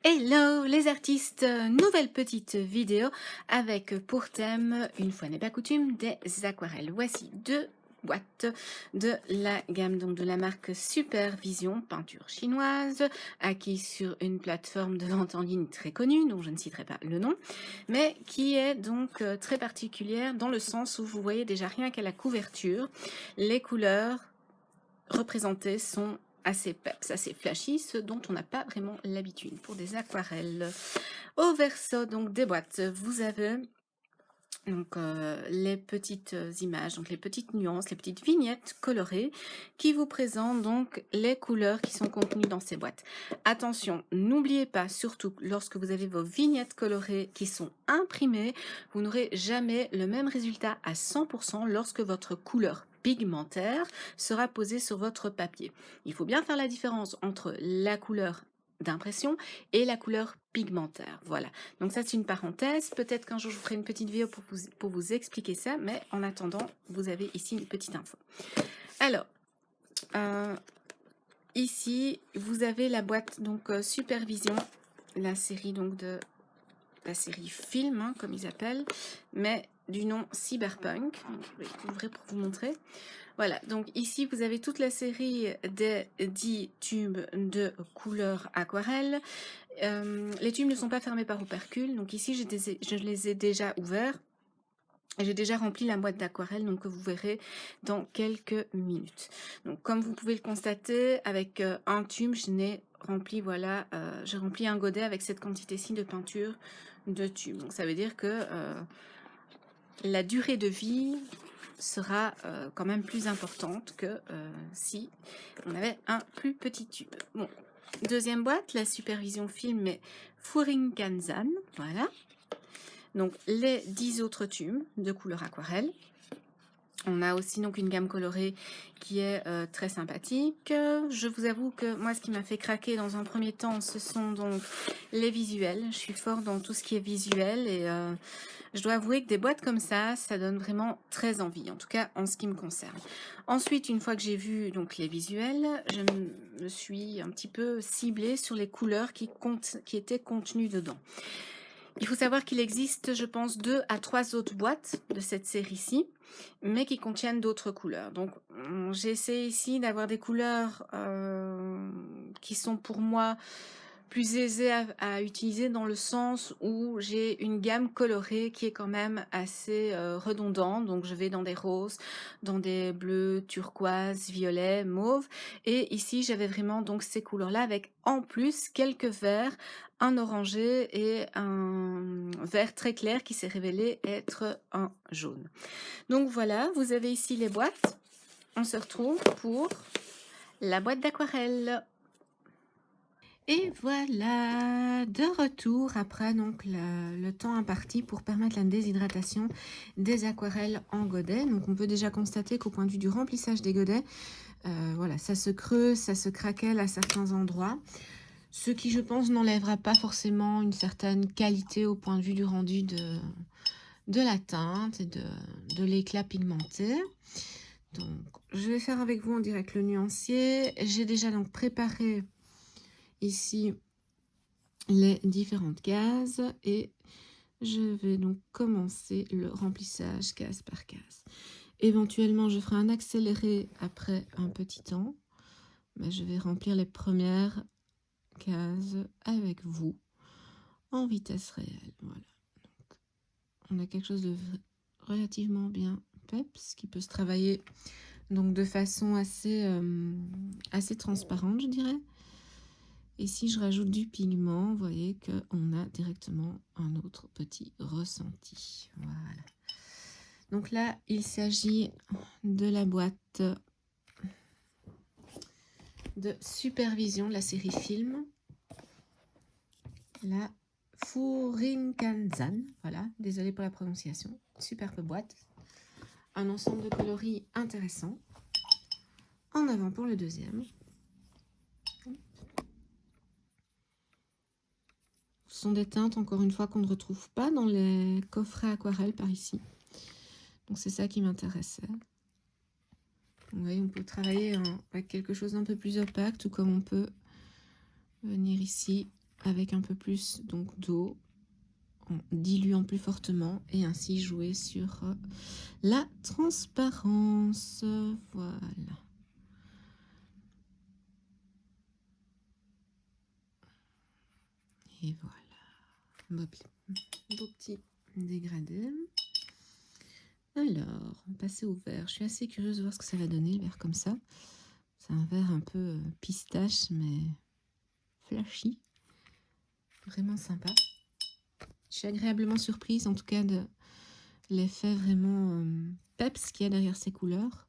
Hello les artistes, nouvelle petite vidéo avec pour thème, une fois n'est pas coutume, des aquarelles. Voici deux boîtes de la gamme donc de la marque Supervision, peinture chinoise, acquise sur une plateforme de vente en ligne très connue, dont je ne citerai pas le nom, mais qui est donc très particulière dans le sens où vous voyez déjà rien qu'à la couverture, les couleurs représentées sont assez peps, assez flashy, ce dont on n'a pas vraiment l'habitude pour des aquarelles. Au verso donc des boîtes, vous avez donc les petites images, donc les petites nuances, les petites vignettes colorées qui vous présentent donc les couleurs qui sont contenues dans ces boîtes. Attention, n'oubliez pas, surtout lorsque vous avez vos vignettes colorées qui sont imprimées, vous n'aurez jamais le même résultat à 100% lorsque votre couleur pigmentaire sera posée sur votre papier. Il faut bien faire la différence entre la couleur d'impression et la couleur pigmentaire. Voilà, donc ça c'est une parenthèse. Peut-être qu'un jour je vous ferai une petite vidéo pour vous expliquer ça, mais en attendant, vous avez ici une petite info. Alors, ici, vous avez la boîte donc Supervision, la série donc de la série film, hein, comme ils appellent, mais du nom Cyberpunk. Donc, je vais ouvrir pour vous montrer. Voilà, donc ici vous avez toute la série des 10 tubes de couleur aquarelle. Les tubes ne sont pas fermés par opercule, donc ici je les ai déjà ouverts. J'ai déjà rempli la boîte d'aquarelle, donc que vous verrez dans quelques minutes. Donc comme vous pouvez le constater, avec un tube, je n'ai rempli, voilà, j'ai rempli un godet avec cette quantité-ci de peinture de tube. Donc ça veut dire que la durée de vie sera quand même plus importante que si on avait un plus petit tube. Bon, deuxième boîte, la Supervision film, mais Furinkanzan, voilà. Donc les 10 autres tubes de couleur aquarelle. On a aussi donc une gamme colorée qui est très sympathique. Je vous avoue que moi ce qui m'a fait craquer dans un premier temps, ce sont donc les visuels. Je suis fort dans tout ce qui est visuel et je dois avouer que des boîtes comme ça donne vraiment très envie, en tout cas en ce qui me concerne. Ensuite, une fois que j'ai vu donc les visuels, je me suis un petit peu ciblée sur les couleurs qui étaient contenues dedans. Il faut savoir qu'il existe, je pense, 2 à 3 autres boîtes de cette série-ci, mais qui contiennent d'autres couleurs. Donc, j'essaie ici d'avoir des couleurs qui sont pour moi plus aisées à utiliser dans le sens où j'ai une gamme colorée qui est quand même assez redondante. Donc, je vais dans des roses, dans des bleus, turquoise, violet, mauve. Et ici, j'avais vraiment donc ces couleurs-là avec en plus quelques verts, un orangé et un vert très clair qui s'est révélé être un jaune. Donc voilà, vous avez ici les boîtes. On se retrouve pour la boîte d'aquarelle. Et voilà, de retour après donc le temps imparti pour permettre la déshydratation des aquarelles en godet. Donc on peut déjà constater qu'au point de vue du remplissage des godets, voilà, ça se creuse, ça se craquelle à certains endroits. Ce qui, je pense, n'enlèvera pas forcément une certaine qualité au point de vue du rendu de la teinte et de l'éclat pigmenté. Donc, je vais faire avec vous en direct le nuancier. J'ai déjà donc préparé ici les différentes cases et je vais donc commencer le remplissage case par case. Éventuellement, je ferai un accéléré après un petit temps, mais je vais remplir les premières cases avec vous en vitesse réelle. Voilà. Donc, on a quelque chose de relativement bien peps qui peut se travailler donc de façon assez transparente, je dirais. Et si je rajoute du pigment, vous voyez qu'on a directement un autre petit ressenti. Voilà. Donc là, il s'agit de la boîte de Supervision de la série film. La Furinkanzan, voilà, désolée pour la prononciation. Superbe boîte. Un ensemble de coloris intéressant. En avant pour le deuxième. Ce sont des teintes, encore une fois, qu'on ne retrouve pas dans les coffrets aquarelles par ici. Donc c'est ça qui m'intéressait. Vous voyez, on peut travailler avec quelque chose d'un peu plus opaque, tout comme on peut venir ici avec un peu plus donc d'eau, en diluant plus fortement et ainsi jouer sur la transparence. Voilà. Et voilà. Beau petit dégradé. Alors, on passe au vert. Je suis assez curieuse de voir ce que ça va donner, le vert comme ça. C'est un vert un peu pistache, mais flashy. Vraiment sympa. Je suis agréablement surprise, en tout cas, de l'effet vraiment peps qu'il y a derrière ces couleurs.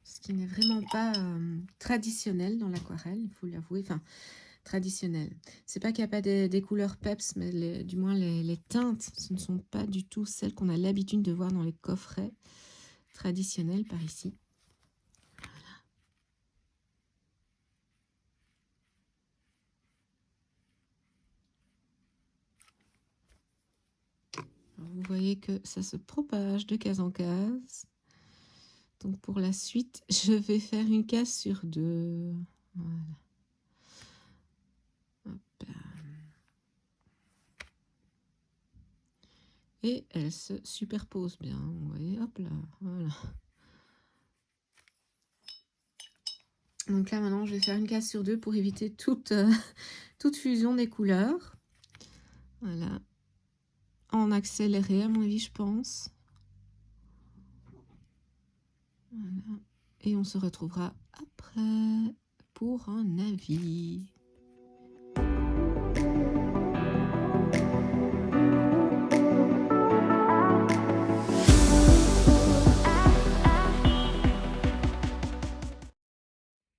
Ce qui n'est vraiment pas traditionnel dans l'aquarelle, il faut l'avouer. Enfin, traditionnel. C'est pas qu'il n'y a pas des couleurs peps, mais du moins les teintes, ce ne sont pas du tout celles qu'on a l'habitude de voir dans les coffrets traditionnels par ici. Alors, vous voyez que ça se propage de case en case. Donc pour la suite, je vais faire une case sur 2. Voilà. Hop. Et elle se superpose bien. Vous voyez, hop là, voilà. Donc là maintenant, je vais faire une case sur 2 pour éviter toute fusion des couleurs. Voilà. En accéléré, à mon avis, je pense. Voilà. Et on se retrouvera après pour un avis.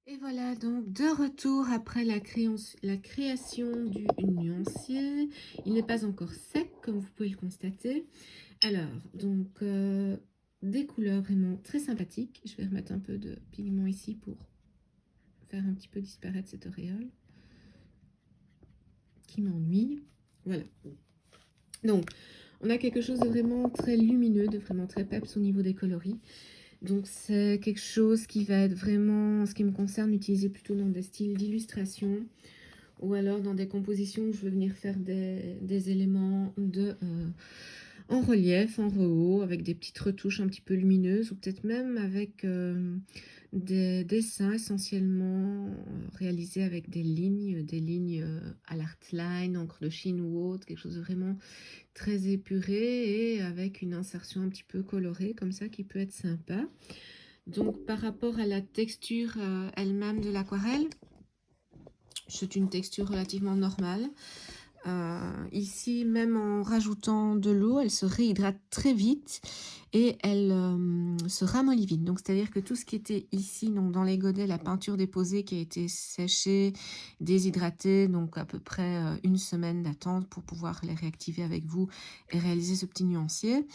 Et voilà donc de retour après la création du nuancier. Il n'est pas encore sec comme vous pouvez le constater. Alors donc des couleurs vraiment très sympathiques. Je vais remettre un peu de pigment ici pour faire un petit peu disparaître cette auréole qui m'ennuie. Voilà. Donc on a quelque chose de vraiment très lumineux, de vraiment très peps au niveau des coloris. Donc c'est quelque chose qui va être vraiment, en ce qui me concerne, utilisé plutôt dans des styles d'illustration ou alors dans des compositions où je veux venir faire des éléments en relief, en rehaut, avec des petites retouches un petit peu lumineuses ou peut-être même avec des dessins essentiellement réalisés avec des lignes à l'artline, encre de Chine ou autre, quelque chose de vraiment très épuré et avec une insertion un petit peu colorée comme ça qui peut être sympa. Donc par rapport à la texture elle-même de l'aquarelle, c'est une texture relativement normale. Ici, même en rajoutant de l'eau, elle se réhydrate très vite et elle se ramollit vite. Donc, c'est-à-dire que tout ce qui était ici, donc dans les godets, la peinture déposée qui a été séchée, déshydratée, donc à peu près une semaine d'attente pour pouvoir les réactiver avec vous et réaliser ce petit nuancier.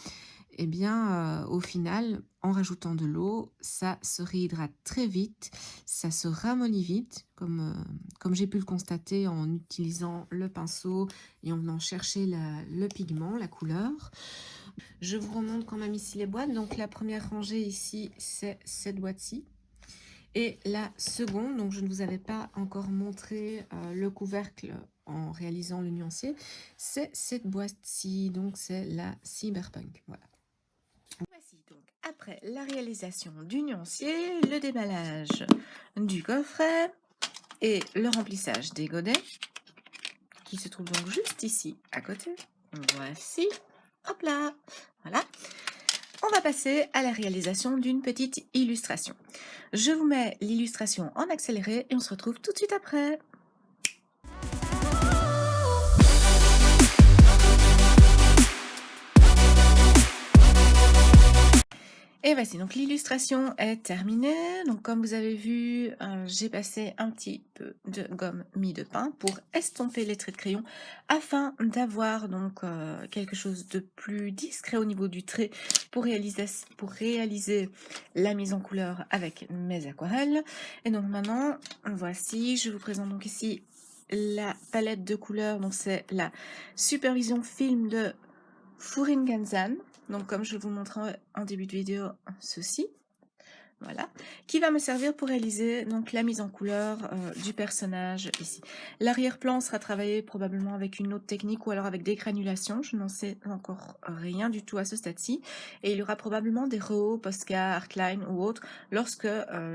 Eh bien, au final, en rajoutant de l'eau, ça se réhydrate très vite, ça se ramollit vite, comme j'ai pu le constater en utilisant le pinceau et en venant chercher le pigment, la couleur. Je vous remonte quand même ici les boîtes. Donc la première rangée ici, c'est cette boîte-ci. Et la seconde, donc je ne vous avais pas encore montré le couvercle en réalisant le nuancier, c'est cette boîte-ci, donc c'est la Cyberpunk. Voilà. Voici donc après la réalisation du nuancier, le déballage du coffret et le remplissage des godets qui se trouve donc juste ici à côté. Voici, hop là, voilà. On va passer à la réalisation d'une petite illustration. Je vous mets l'illustration en accéléré et on se retrouve tout de suite après. Et voici, donc l'illustration est terminée. Donc comme vous avez vu, j'ai passé un petit peu de gomme mie de pain pour estomper les traits de crayon afin d'avoir donc quelque chose de plus discret au niveau du trait pour réaliser la mise en couleur avec mes aquarelles. Et donc maintenant, voici, je vous présente donc ici la palette de couleurs. Donc c'est la Supervision Film de Furinganzan. Donc comme je vous montrais en début de vidéo, ceci. Voilà, qui va me servir pour réaliser donc la mise en couleur du personnage ici. L'arrière-plan sera travaillé probablement avec une autre technique ou alors avec des granulations. Je n'en sais encore rien du tout à ce stade-ci. Et il y aura probablement des rehauts, Posca, Artline ou autres lorsque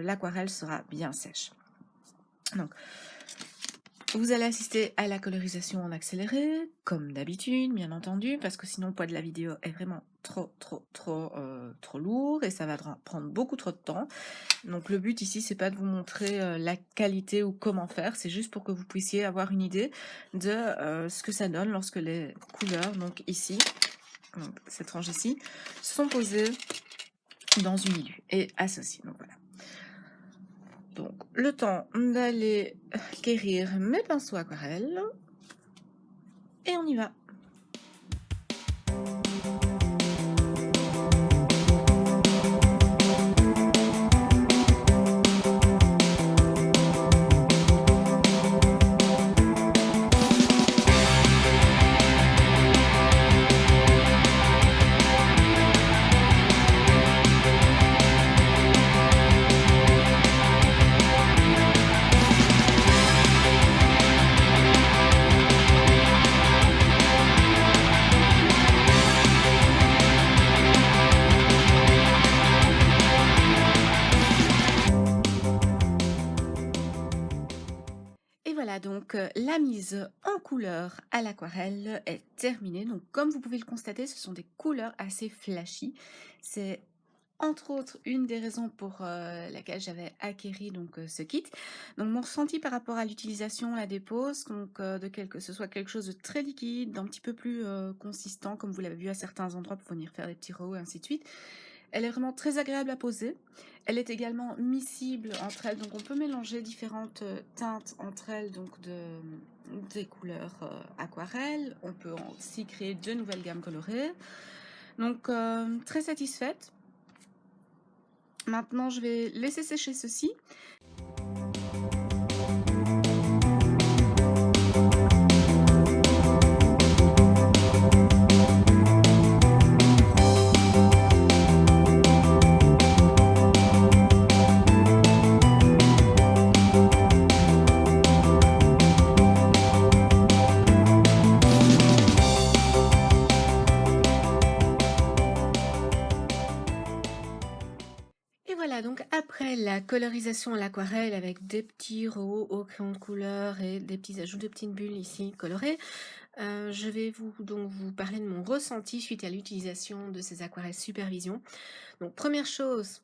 l'aquarelle sera bien sèche. Donc, vous allez assister à la colorisation en accéléré, comme d'habitude, bien entendu, parce que sinon le poids de la vidéo est vraiment trop lourd et ça va prendre beaucoup trop de temps. Donc le but ici, c'est pas de vous montrer la qualité ou comment faire, c'est juste pour que vous puissiez avoir une idée de ce que ça donne lorsque les couleurs, donc ici, donc cette range ici, sont posées dans une ILU et associées. Donc voilà. Donc, le temps d'aller guérir mes pinceaux aquarelles. Et on y va. Et voilà, donc la mise en couleur à l'aquarelle est terminée. Donc comme vous pouvez le constater, ce sont des couleurs assez flashy. C'est entre autres une des raisons pour laquelle j'avais acquéri donc ce kit. Donc mon ressenti par rapport à l'utilisation, la dépose, donc que ce soit quelque chose de très liquide, d'un petit peu plus consistant, comme vous l'avez vu à certains endroits pour venir faire des petits rows et ainsi de suite. Elle est vraiment très agréable à poser. Elle est également miscible entre elles, donc on peut mélanger différentes teintes entre elles, donc des couleurs aquarelles. On peut aussi créer de nouvelles gammes colorées. Donc très satisfaite. Maintenant, je vais laisser sécher ceci. Et voilà, donc après la colorisation à l'aquarelle avec des petits rows au crayon de couleur et des petits ajouts de petites bulles ici colorées, je vais vous parler de mon ressenti suite à l'utilisation de ces aquarelles Supervision. Donc première chose,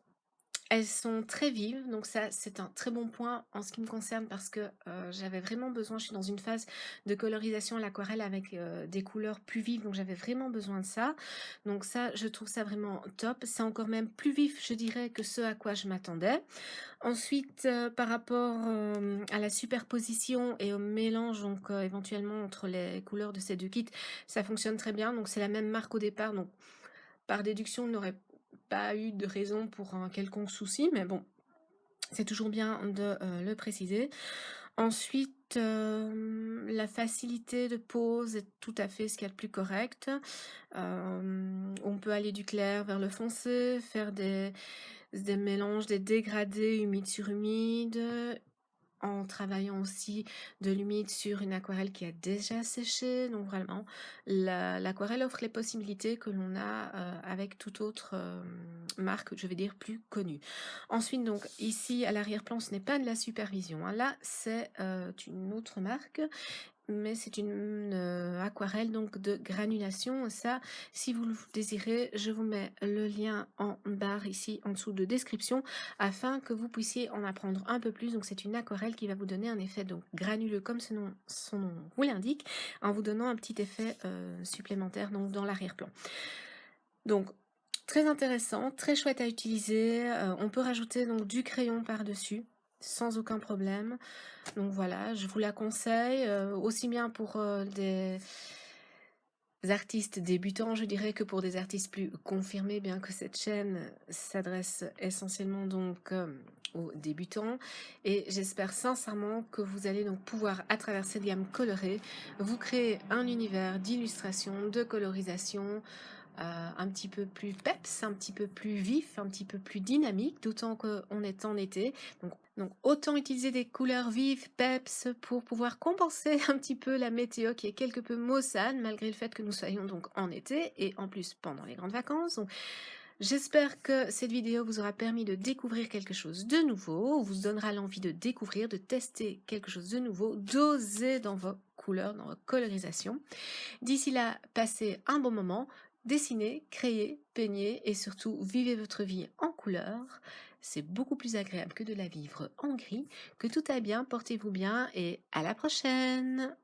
elles sont très vives, donc ça c'est un très bon point en ce qui me concerne parce que j'avais vraiment besoin, je suis dans une phase de colorisation à l'aquarelle avec des couleurs plus vives, donc j'avais vraiment besoin de ça. Donc ça, je trouve ça vraiment top. C'est encore même plus vif, je dirais, que ce à quoi je m'attendais. Ensuite, par rapport à la superposition et au mélange, donc éventuellement entre les couleurs de ces deux kits, ça fonctionne très bien. Donc c'est la même marque au départ, donc par déduction, on n'aurait pas eu de raison pour un quelconque souci, mais bon, c'est toujours bien de le préciser. Ensuite, la facilité de pose est tout à fait ce qu'il y a de plus correct. On peut aller du clair vers le foncé, faire des mélanges, des dégradés humide sur humide, en travaillant aussi de l'humide sur une aquarelle qui a déjà séché. Donc vraiment, l'aquarelle offre les possibilités que l'on a avec toute autre marque, je vais dire, plus connue. Ensuite, donc ici à l'arrière-plan, ce n'est pas de la supervision, hein. Là, c'est une autre marque, mais c'est une aquarelle donc de granulation. Ça, si vous le désirez, je vous mets le lien en barre ici en dessous de description afin que vous puissiez en apprendre un peu plus. Donc c'est une aquarelle qui va vous donner un effet donc granuleux comme son nom vous l'indique, en vous donnant un petit effet supplémentaire donc dans l'arrière-plan. Donc très intéressant, très chouette à utiliser. On peut rajouter donc du crayon par-dessus sans aucun problème. Donc voilà, je vous la conseille, aussi bien pour des artistes débutants, je dirais, que pour des artistes plus confirmés, bien que cette chaîne s'adresse essentiellement donc aux débutants. Et j'espère sincèrement que vous allez donc pouvoir, à travers cette gamme colorée, vous créer un univers d'illustration, de colorisation, un petit peu plus peps, un petit peu plus vif, un petit peu plus dynamique, d'autant qu'on est en été. Donc autant utiliser des couleurs vives, peps, pour pouvoir compenser un petit peu la météo qui est quelque peu maussade, malgré le fait que nous soyons donc en été, et en plus pendant les grandes vacances. Donc, j'espère que cette vidéo vous aura permis de découvrir quelque chose de nouveau, vous donnera l'envie de découvrir, de tester quelque chose de nouveau, d'oser dans vos couleurs, dans vos colorisations. D'ici là, passez un bon moment, dessinez, créez, peignez et surtout vivez votre vie en couleurs. C'est beaucoup plus agréable que de la vivre en gris. Que tout aille bien, portez-vous bien et à la prochaine!